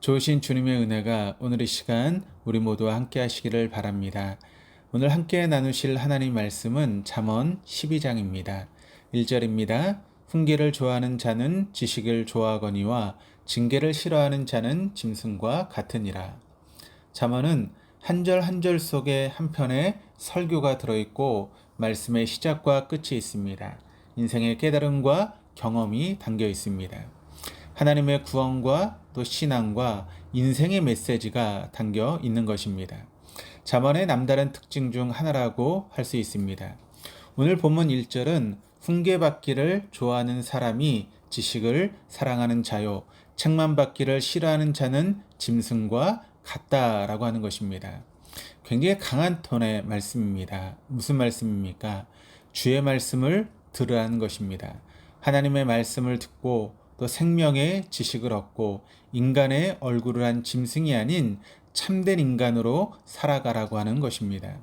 좋으신 주님의 은혜가 오늘 이 시간 우리 모두와 함께 하시기를 바랍니다. 오늘 함께 나누실 하나님 말씀은 잠언 12장입니다. 1절입니다. 훈계를 좋아하는 자는 지식을 좋아하거니와 징계를 싫어하는 자는 짐승과 같으니라. 잠언은 한 절 한 절 속에 한편의 설교가 들어있고 말씀의 시작과 끝이 있습니다. 인생의 깨달음과 경험이 담겨 있습니다. 하나님의 구원과 또 신앙과 인생의 메시지가 담겨 있는 것입니다. 잠언의 남다른 특징 중 하나라고 할 수 있습니다. 오늘 본문 1절은 훈계받기를 좋아하는 사람이 지식을 사랑하는 자요, 책만 받기를 싫어하는 자는 짐승과 같다라고 하는 것입니다. 굉장히 강한 톤의 말씀입니다. 무슨 말씀입니까? 주의 말씀을 들으라는 것입니다. 하나님의 말씀을 듣고 또 생명의 지식을 얻고 인간의 얼굴을 한 짐승이 아닌 참된 인간으로 살아가라고 하는 것입니다.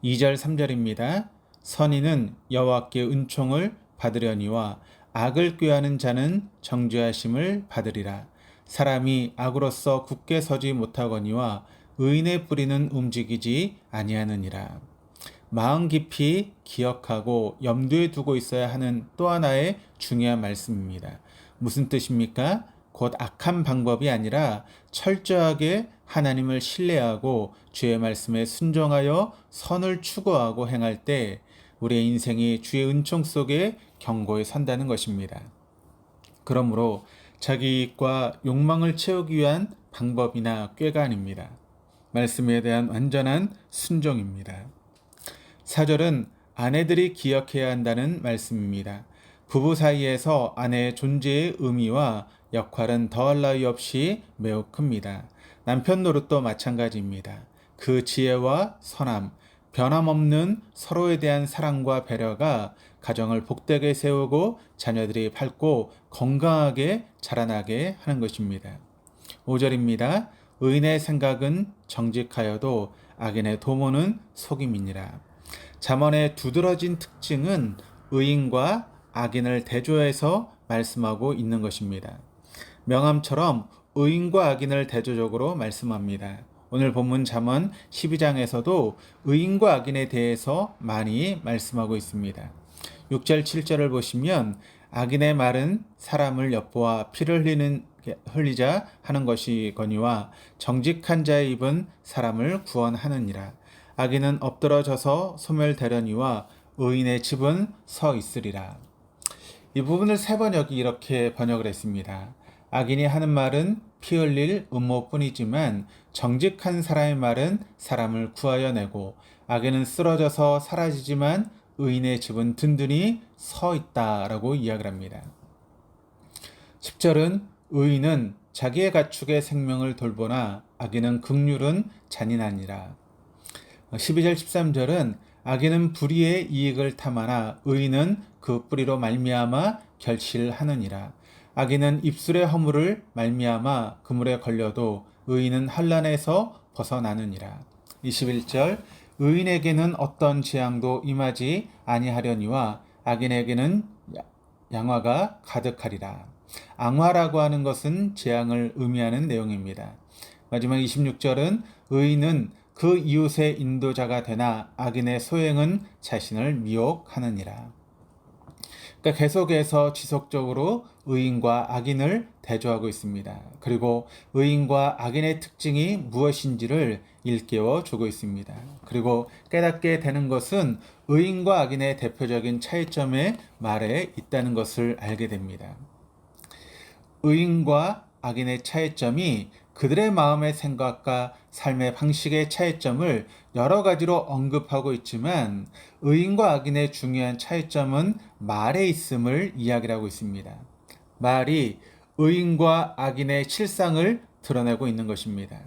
2절 3절입니다. 선인은 여호와께 은총을 받으려니와 악을 꾀하는 자는 정죄하심을 받으리라. 사람이 악으로서 굳게 서지 못하거니와 의인의 뿌리는 움직이지 아니하느니라. 마음 깊이 기억하고 염두에 두고 있어야 하는 또 하나의 중요한 말씀입니다. 무슨 뜻입니까? 곧 악한 방법이 아니라 철저하게 하나님을 신뢰하고 주의 말씀에 순종하여 선을 추구하고 행할 때 우리의 인생이 주의 은총 속에 견고히 선다는 것입니다. 그러므로 자기 이익과 욕망을 채우기 위한 방법이나 꾀가 아닙니다. 말씀에 대한 완전한 순종입니다. 4절은 아내들이 기억해야 한다는 말씀입니다. 부부 사이에서 아내의 존재의 의미와 역할은 더할 나위 없이 매우 큽니다. 남편 노릇도 마찬가지입니다. 그 지혜와 선함, 변함없는 서로에 대한 사랑과 배려가 가정을 복되게 세우고 자녀들이 밝고 건강하게 자라나게 하는 것입니다. 5절입니다. 의인의 생각은 정직하여도 악인의 도모는 속임이니라. 잠언의 두드러진 특징은 의인과 악인을 대조해서 말씀하고 있는 것입니다. 명함처럼 의인과 악인을 대조적으로 말씀합니다. 오늘 본문 잠언 12장에서도 의인과 악인에 대해서 많이 말씀하고 있습니다. 6절 7절을 보시면 악인의 말은 사람을 엿보아 피를 흘리자 하는 것이거니와 정직한 자의 입은 사람을 구원하느니라. 악인은 엎드러져서 소멸되려니와 의인의 집은 서 있으리라. 이 부분을 세 번역이 이렇게 번역을 했습니다. 악인이 하는 말은 피 흘릴 음모뿐이지만 정직한 사람의 말은 사람을 구하여 내고 악인은 쓰러져서 사라지지만 의인의 집은 든든히 서 있다라고 이야기를 합니다. 10절은 의인은 자기의 가축의 생명을 돌보나 악인은 긍휼은 잔인하니라. 12절 13절은 악인은 불의의 이익을 탐하나 의인은 그 뿌리로 말미암아 결실하느니라. 악인은 입술의 허물을 말미암아 그물에 걸려도 의인은 환난에서 벗어나느니라. 21절 의인에게는 어떤 재앙도 임하지 아니하려니와 악인에게는 양화가 가득하리라. 앙화라고 하는 것은 재앙을 의미하는 내용입니다. 마지막 26절은 의인은 그 이웃의 인도자가 되나 악인의 소행은 자신을 미혹하느니라. 그러니까 계속해서 지속적으로 의인과 악인을 대조하고 있습니다. 그리고 의인과 악인의 특징이 무엇인지를 일깨워 주고 있습니다. 그리고 깨닫게 되는 것은 의인과 악인의 대표적인 차이점의 말에 있다는 것을 알게 됩니다. 의인과 악인의 차이점이 그들의 마음의 생각과 삶의 방식의 차이점을 여러 가지로 언급하고 있지만 의인과 악인의 중요한 차이점은 말에 있음을 이야기하고 있습니다. 말이 의인과 악인의 실상을 드러내고 있는 것입니다.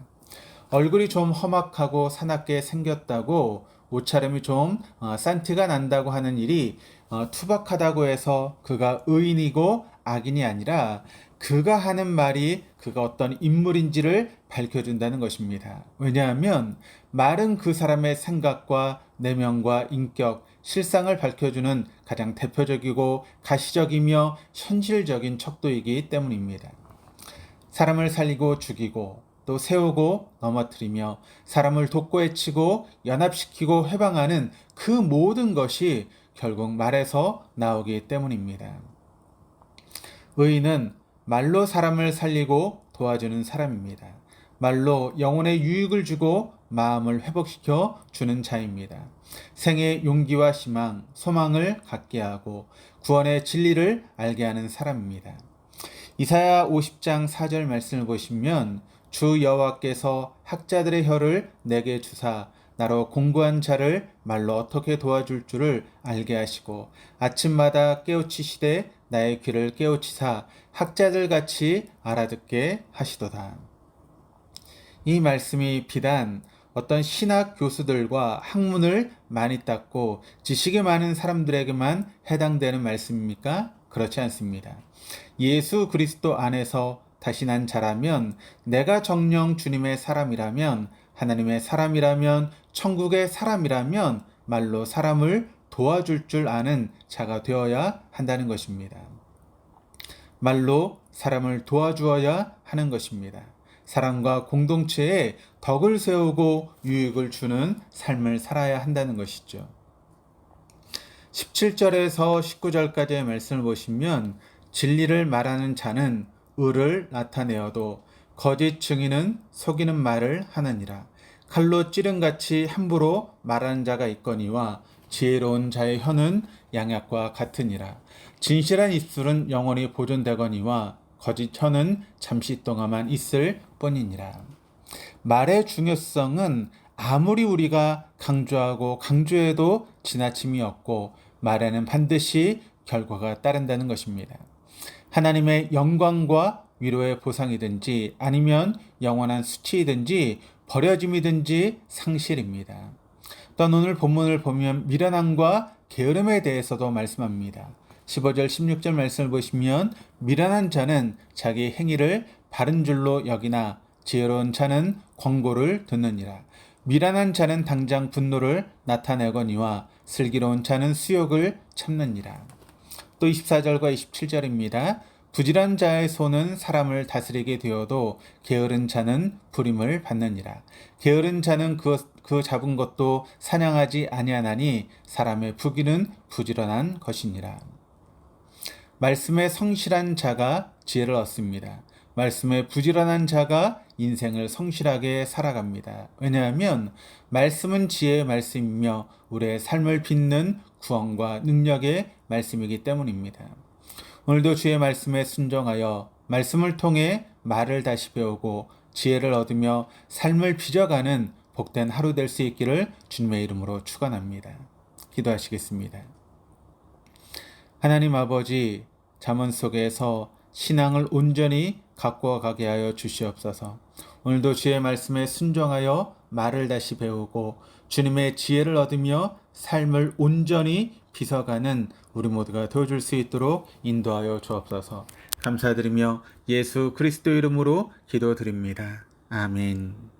얼굴이 좀 험악하고 사납게 생겼다고 옷차림이 좀 싼티가 난다고 하는 일이 투박하다고 해서 그가 의인이고 악인이 아니라 그가 하는 말이 그가 어떤 인물인지를 밝혀준다는 것입니다. 왜냐하면 말은 그 사람의 생각과 내면과 인격, 실상을 밝혀주는 가장 대표적이고 가시적이며 현실적인 척도이기 때문입니다. 사람을 살리고 죽이고 또 세우고 넘어뜨리며 사람을 돕고 해치고 연합시키고 회방하는 그 모든 것이 결국 말에서 나오기 때문입니다. 의인은 말로 사람을 살리고 도와주는 사람입니다. 말로 영혼의 유익을 주고 마음을 회복시켜 주는 자입니다. 생의 용기와 희망, 소망을 갖게 하고 구원의 진리를 알게 하는 사람입니다. 이사야 50장 4절 말씀을 보시면 주 여호와께서 학자들의 혀를 내게 주사 나로 공부한 자를 말로 어떻게 도와줄 줄을 알게 하시고 아침마다 깨우치시되 나의 귀를 깨우치사 학자들 같이 알아듣게 하시도다. 이 말씀이 비단 어떤 신학 교수들과 학문을 많이 닦고 지식이 많은 사람들에게만 해당되는 말씀입니까? 그렇지 않습니다. 예수 그리스도 안에서 다시 난 자라면, 내가 정녕 주님의 사람이라면, 하나님의 사람이라면, 천국의 사람이라면 말로 사람을 도와줄 줄 아는 자가 되어야 한다는 것입니다. 말로 사람을 도와주어야 하는 것입니다. 사람과 공동체에 덕을 세우고 유익을 주는 삶을 살아야 한다는 것이죠. 17절에서 19절까지의 말씀을 보시면 진리를 말하는 자는 의를 나타내어도 거짓 증인은 속이는 말을 하느니라. 칼로 찌른같이 함부로 말하는 자가 있거니와 지혜로운 자의 혀는 양약과 같으니라. 진실한 입술은 영원히 보존되거니와 거짓 혀는 잠시 동안만 있을 뿐이니라. 말의 중요성은 아무리 우리가 강조하고 강조해도 지나침이 없고 말에는 반드시 결과가 따른다는 것입니다. 하나님의 영광과 위로의 보상이든지 아니면 영원한 수치이든지 버려짐이든지 상실입니다. 또한 오늘 본문을 보면 미련함과 게으름에 대해서도 말씀합니다. 15절 16절 말씀을 보시면 미련한 자는 자기 행위를 바른 줄로 여기나 지혜로운 자는 권고를 듣느니라. 미련한 자는 당장 분노를 나타내거니와 슬기로운 자는 수욕을 참느니라. 또 24절과 27절입니다. 부지런 자의 손은 사람을 다스리게 되어도 게으른 자는 부림을 받느니라. 게으른 자는 그 잡은 것도 사냥하지 아니하나니 사람의 부귀는 부지런한 것이니라. 말씀에 성실한 자가 지혜를 얻습니다. 말씀에 부지런한 자가 인생을 성실하게 살아갑니다. 왜냐하면 말씀은 지혜의 말씀이며 우리의 삶을 빚는 구원과 능력의 말씀이기 때문입니다. 오늘도 주의 말씀에 순종하여 말씀을 통해 말을 다시 배우고 지혜를 얻으며 삶을 빚어가는 복된 하루 될 수 있기를 주님의 이름으로 축원합니다. 기도하시겠습니다. 하나님 아버지, 잠언 속에서 신앙을 온전히 가꾸어 가게 하여 주시옵소서. 오늘도 주의 말씀에 순종하여 말을 다시 배우고 주님의 지혜를 얻으며 삶을 온전히 빚어가는 우리 모두가 되어줄 수 있도록 인도하여 주옵소서. 감사드리며 예수 그리스도 이름으로 기도드립니다. 아멘.